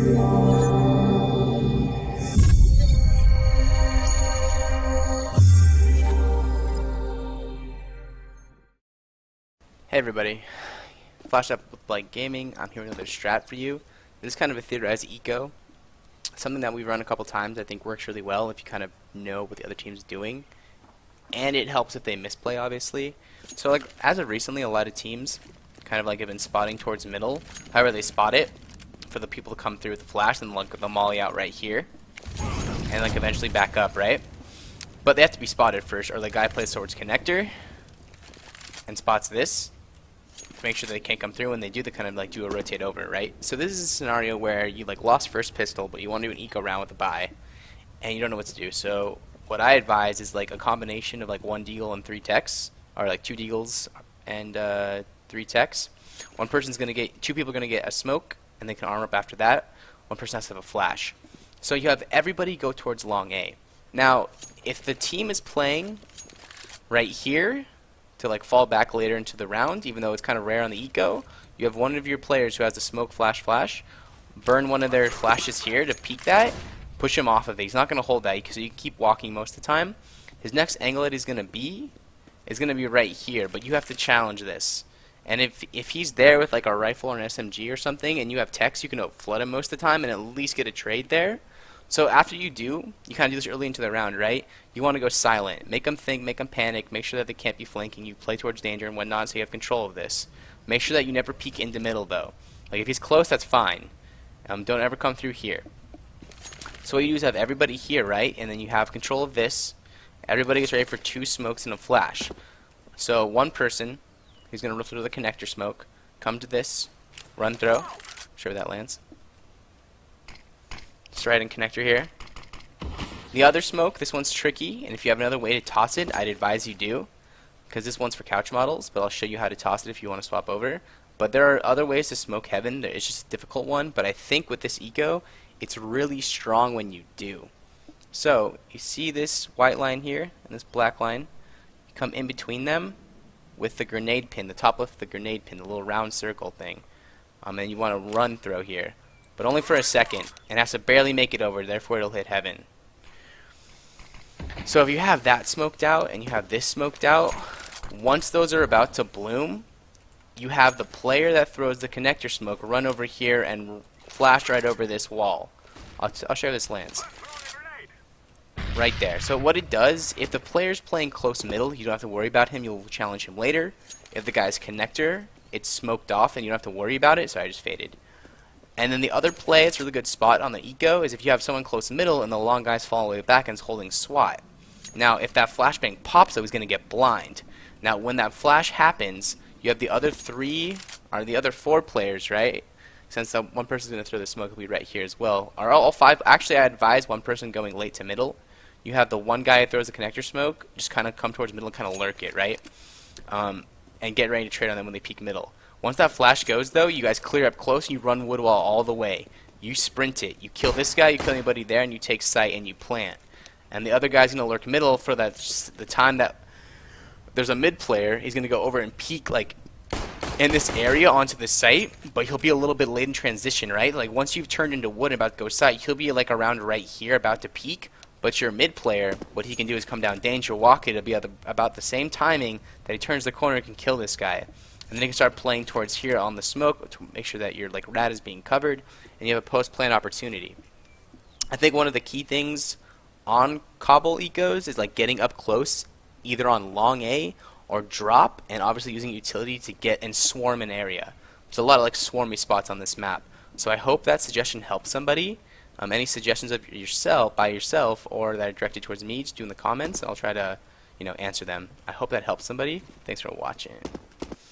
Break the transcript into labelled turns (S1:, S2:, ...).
S1: Hey everybody, Flashstep with Blight Gaming. I'm here with another strat for you. This is kind of a theorized eco, something that we've run a couple times. I think works really well if you kind of know what the other team's doing, and it helps if they misplay, obviously. So like as of recently, a lot of teams kind of like have been spotting towards middle. However, they spot it for the people to come through with the flash and like the molly out right here, and like eventually back up, right? But they have to be spotted first, or the guy plays towards connector and spots this. Make sure they can't come through. When they do, they kind of like do a rotate over, right? So this is a scenario where you like lost first pistol, but you want to do an eco round with a buy, and you don't know what to do. So what I advise is like a combination of like 1 deagle and 3 techs, or like 2 deagles and 3 techs. One person's gonna get, 2 people are gonna get a smoke, and they can armor up after that. One person has to have a flash. So you have everybody go towards long A. Now, if the team is playing right here to like fall back later into the round, even though it's kind of rare on the eco, you have one of your players who has a smoke flash, burn one of their flashes here to peek that, push him off of it. He's not going to hold that because you can keep walking most of the time. His next angle that he's going to be is going to be right here, but you have to challenge this. And if he's there with like a rifle or an SMG or something, and you have techs, you can flood him most of the time and at least get a trade there. So after you do, you kind of do this early into the round, right? You want to go silent. Make them think, make them panic, make sure that they can't be flanking you, play towards danger and whatnot so you have control of this. Make sure that you never peek into middle though. Like if he's close, that's fine. Don't ever come through here. So what you do is have everybody here, right? And then you have control of this. Everybody gets ready for 2 smokes and a flash. So one person who's going to run through the connector smoke, come to this, run throw, sure that lands. Right in connector here. The other smoke, this one's tricky, and if you have another way to toss it, I'd advise you do, because this one's for couch models, but I'll show you how to toss it if you want to swap over. But there are other ways to smoke heaven. It's just a difficult one, but I think with this eco, it's really strong when you do. So you see this white line here and this black line. You come in between them with the grenade pin, the top left of the grenade pin, the little round circle thing, and you want to run throw here. But only for a second, and has to barely make it over, therefore it'll hit heaven. So if you have that smoked out, and you have this smoked out, once those are about to bloom, you have the player that throws the connector smoke run over here and flash right over this wall. I'll show you this lands. Right there. So what it does, if the player's playing close middle, you don't have to worry about him, you'll challenge him later. If the guy's connector, it's smoked off and you don't have to worry about it, so I just faded. And then the other play, it's a really good spot on the eco, is if you have someone close middle and the long guy's falling way back and is holding SWAT. Now, if that flashbang pops, though, he's going to get blind. Now, when that flash happens, you have the other 3, or the other 4 players, right? Since one person's going to throw the smoke, it'll be right here as well. Or all 5, actually, I advise one person going late to middle. You have the one guy that throws the connector smoke, just kind of come towards middle and kind of lurk it, right? And get ready to trade on them when they peek middle. Once that flash goes, though, you guys clear up close and you run wood wall all the way. You sprint it. You kill this guy, you kill anybody there, and you take sight and you plant. And the other guy's going to lurk middle for the time that there's a mid player. He's going to go over and peek like in this area onto the site, but he'll be a little bit late in transition, right? Like once you've turned into wood and about to go site, he'll be like around right here about to peek. But your mid player, what he can do is come down danger, walk it. It'll be about the same timing that he turns the corner and can kill this guy. And then you can start playing towards here on the smoke to make sure that your like rat is being covered, and you have a post-plant opportunity. I think one of the key things on Cobble Ecos is like getting up close, either on long A or drop, and obviously using utility to get and swarm an area. There's a lot of like swarmy spots on this map. So I hope that suggestion helps somebody. Any suggestions of yourself by yourself or that are directed towards me, just do in the comments, and I'll try to answer them. I hope that helps somebody. Thanks for watching.